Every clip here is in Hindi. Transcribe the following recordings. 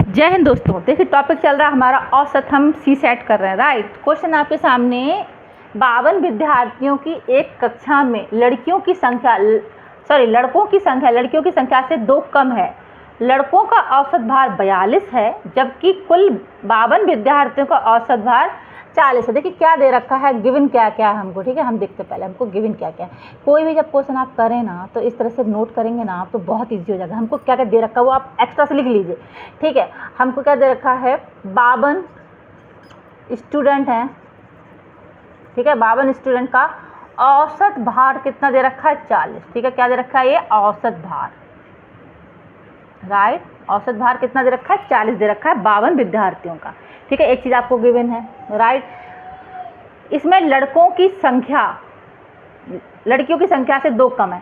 जय हिंद दोस्तों। देखिए टॉपिक चल रहा है हमारा औसत, हम सी सेट कर रहे हैं। राइट, क्वेश्चन आपके सामने 52 विद्यार्थियों की एक कक्षा में लड़कियों की संख्या लड़कों की संख्या से 2 कम है। लड़कों का औसत भार 42 है जबकि कुल 52 विद्यार्थियों का औसत भार 40 है। देखिए क्या दे रखा है, गिवन क्या क्या है हमको। ठीक है, हम देखते पहले हमको गिवन क्या क्या है। कोई भी जब क्वेश्चन आप करें ना तो इस तरह से नोट करेंगे ना आप तो बहुत ईजी हो जाएगा। हमको क्या क्या दे रखा है वो आप एक्स्ट्रा से लिख लीजिए। ठीक है, हमको क्या दे रखा है, 52 स्टूडेंट हैं। ठीक है, 52 स्टूडेंट का औसत भार कितना दे रखा है, 40। ठीक है, क्या दे रखा है, ये औसत भार। राइट, औसत भार कितना दे रखा है, 40 दे रखा है 52 विद्यार्थियों का। ठीक है, एक चीज़ आपको गिवन है। राइट, इसमें लड़कियों की संख्या से 2 कम है।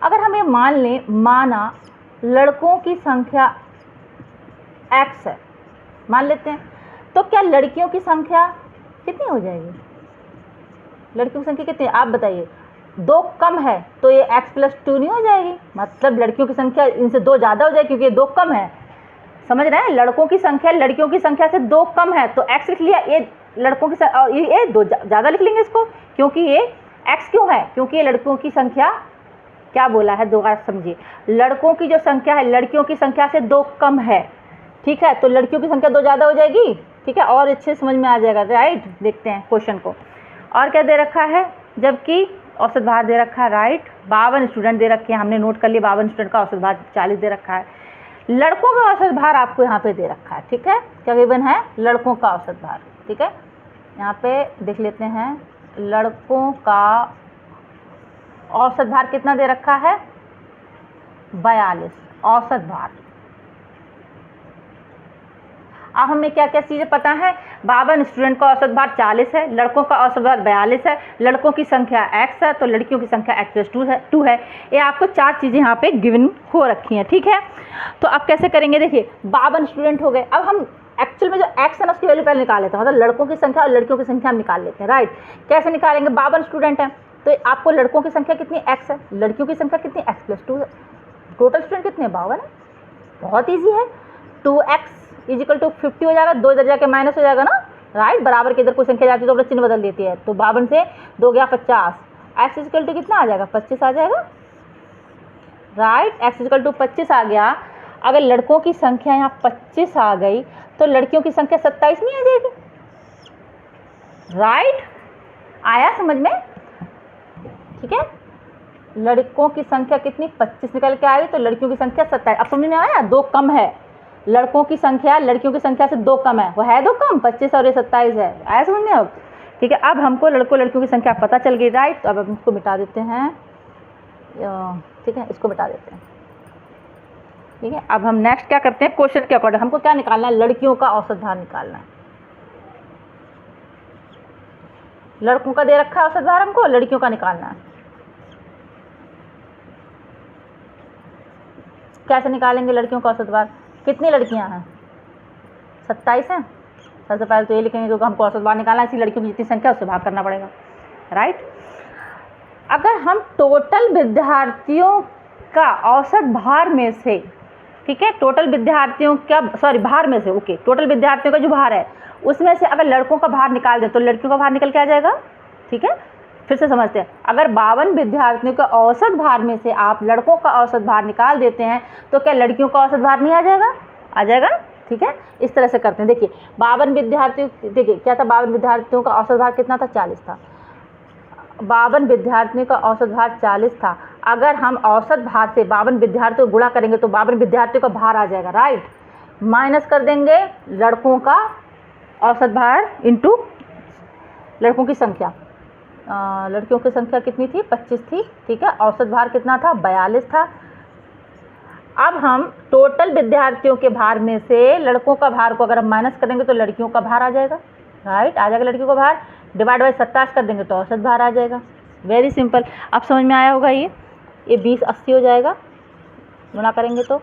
अगर हम ये मान लें, माना लड़कों की संख्या x है, मान लेते हैं, तो क्या लड़कियों की संख्या कितनी हो जाएगी? लड़कियों की संख्या कितनी, आप बताइए। 2 कम है तो ये x+2 नहीं हो जाएगी? मतलब लड़कियों की संख्या इनसे 2 ज़्यादा हो जाएगी क्योंकि ये 2 कम है। समझ रहे हैं, लड़कों की संख्या लड़कियों की संख्या से 2 कम है तो x लिख लिया, ये लड़कों की और ये 2 ज़्यादा लिख लेंगे इसको, क्योंकि ये x क्यों है, क्योंकि ये लड़कों की संख्या, क्या बोला है दोबारा समझिए, लड़कों की जो संख्या है लड़कियों की संख्या से 2 कम है। ठीक है, तो लड़कियों की संख्या 2 ज़्यादा हो जाएगी। ठीक है, और अच्छे समझ में आ जाएगा। राइट, देखते हैं क्वेश्चन को। और क्या दे रखा है, जबकि औसत भार दे रखा है। राइट, 52 स्टूडेंट दे रखे हैं, हमने नोट कर लिया। 52 स्टूडेंट का औसत भार 40 दे रखा है। लड़कों का औसत भार आपको यहाँ पे दे रखा है। ठीक है, क्या गिवन है, लड़कों का औसत भार। ठीक है, यहाँ पे देख लेते हैं, लड़कों का औसत भार कितना दे रखा है, 42 औसत भार। अब हमें क्या क्या चीज़ें पता है, 52 स्टूडेंट का औसत भार 40 है, लड़कों का औसत भार 42 है, लड़कों की संख्या x है तो लड़कियों की संख्या x+2 है। ये आपको 4 चीज़ें यहाँ पे गिवन हो रखी हैं। ठीक है, तो अब कैसे करेंगे, देखिए 52 स्टूडेंट हो गए। अब हम एक्चुअल में जो x है ना उसकी वैल्यू पहले निकाल लेते हैं, मतलब लड़कों की संख्या और लड़कियों की संख्या हम निकाल लेते हैं। राइट, कैसे निकालेंगे, 52 स्टूडेंट हैं तो आपको लड़कों की संख्या कितनी x है, लड़कियों की संख्या कितनी x+2 है, टोटल स्टूडेंट कितने, 52 है। बहुत ईजी है, 2x = 50 हो जाएगा, 2 इधर जाके माइनस हो जाएगा ना। राइट, बराबर के इधर कोई संख्या जाती है तो अपना चिन्ह बदल देती है, तो 52 से 2 गया 50, x = कितना आ जाएगा, 25 आ जाएगा। राइट, x = 25 आ गया। अगर लड़कों की संख्या यहाँ 25 आ गई तो लड़कियों की संख्या 27 नहीं आ जाएगी? राइट, आया समझ में? ठीक है, लड़कों की संख्या कितनी, 25 निकल के आई तो लड़कियों की संख्या 27। अब समझ में आया, 2 कम है, लड़कों की संख्या लड़कियों की संख्या से 2 कम है, वो है 2 कम, 25 और ये 27 है। आया समझ में अब? ठीक है, अब हमको लड़कियों की संख्या पता चल गई। राइट, तो अब हम इसको मिटा देते हैं। ठीक है, इसको मिटा देते हैं। ठीक है, अब हम नेक्स्ट क्या करते हैं, क्वेश्चन के अकॉर्डिंग हमको क्या निकालना है, लड़कियों का औसत भार निकालना है। लड़कों का दे रखा है औसत भार, हमको लड़कियों का निकालना है। कैसे निकालेंगे लड़कियों का औसत भार, कितनी लड़कियां हैं, 27 हैं। सबसे पहले तो ये लिखेंगे क्योंकि हमको औसत भार निकालना है, इसी लड़कियों की जितनी संख्या उससे भाग करना पड़ेगा। राइट, अगर हम टोटल विद्यार्थियों का औसत भार में से, ठीक है, टोटल विद्यार्थियों का भार में से, ओके, टोटल विद्यार्थियों का जो भार है उसमें से अगर लड़कों का भार निकाल दें तो लड़कियों का भार निकल के आ जाएगा। ठीक है, फिर से समझते हैं, अगर 52 विद्यार्थियों का औसत भार में से आप लड़कों का औसत भार निकाल देते हैं तो क्या लड़कियों का औसत भार नहीं आ जाएगा? आ जाएगा। ठीक है, इस तरह से करते हैं। देखिए 52 विद्यार्थियों, देखिए क्या था, 52 विद्यार्थियों का औसत भार कितना था, 40 था। 52 विद्यार्थियों का औसत भार 40 था। अगर हम औसत भार से 52 विद्यार्थियों को गुणा करेंगे तो 52 विद्यार्थियों का भार आ जाएगा। राइट, माइनस कर देंगे लड़कों का औसत भार इंटू लड़कों की संख्या। लड़कियों की संख्या कितनी थी, 25 थी। ठीक है, औसत भार कितना था, 42 था। अब हम टोटल विद्यार्थियों के भार में से लड़कों का भार को अगर हम माइनस करेंगे तो लड़कियों का भार आ जाएगा। राइट, आ जाएगा लड़कियों का भार, डिवाइड बाई 27 कर देंगे तो औसत भार आ जाएगा। वेरी सिंपल, अब समझ में आया होगा। ये 20 80 हो जाएगा, गुणा करेंगे तो,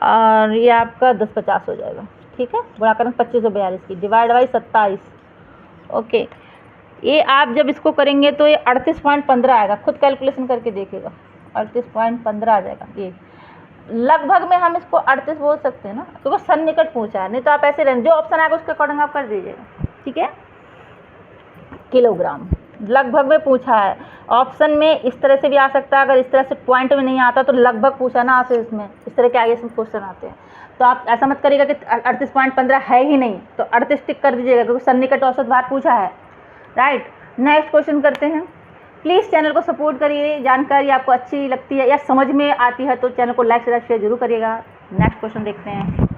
और ये आपका 10 50 हो जाएगा। ठीक है, गुणा करेंगे 25 और 42 की, डिवाइड बाई 27। ओके, ये आप जब इसको करेंगे तो ये 38.15 आएगा, खुद कैलकुलेशन करके देखिएगा, 38.15 आ जाएगा। ये लगभग में हम इसको 38 बोल सकते हैं ना, क्योंकि सन्निकट पूछा है, नहीं तो आप ऐसे रहें, जो ऑप्शन आएगा उसके अकॉर्डिंग आप कर दीजिएगा, ठीक है। किलोग्राम लगभग में पूछा है, ऑप्शन में इस तरह से भी आ सकता है, अगर इस तरह से पॉइंट में नहीं आता तो लगभग पूछा ना आपसे, इसमें इस तरह के आगे से क्वेश्चन आते हैं। तो आप ऐसा मत करिएगा कि 38.15 है ही नहीं, तो 38 टिक कर दीजिएगा, क्योंकि सन्निकट औसत भार पूछा है, राइट। नेक्स्ट क्वेश्चन करते हैं। प्लीज़ चैनल को सपोर्ट करिए, जानकारी आपको अच्छी लगती है या समझ में आती है तो चैनल को लाइक शेयर जरूर करिएगा। नेक्स्ट क्वेश्चन देखते हैं।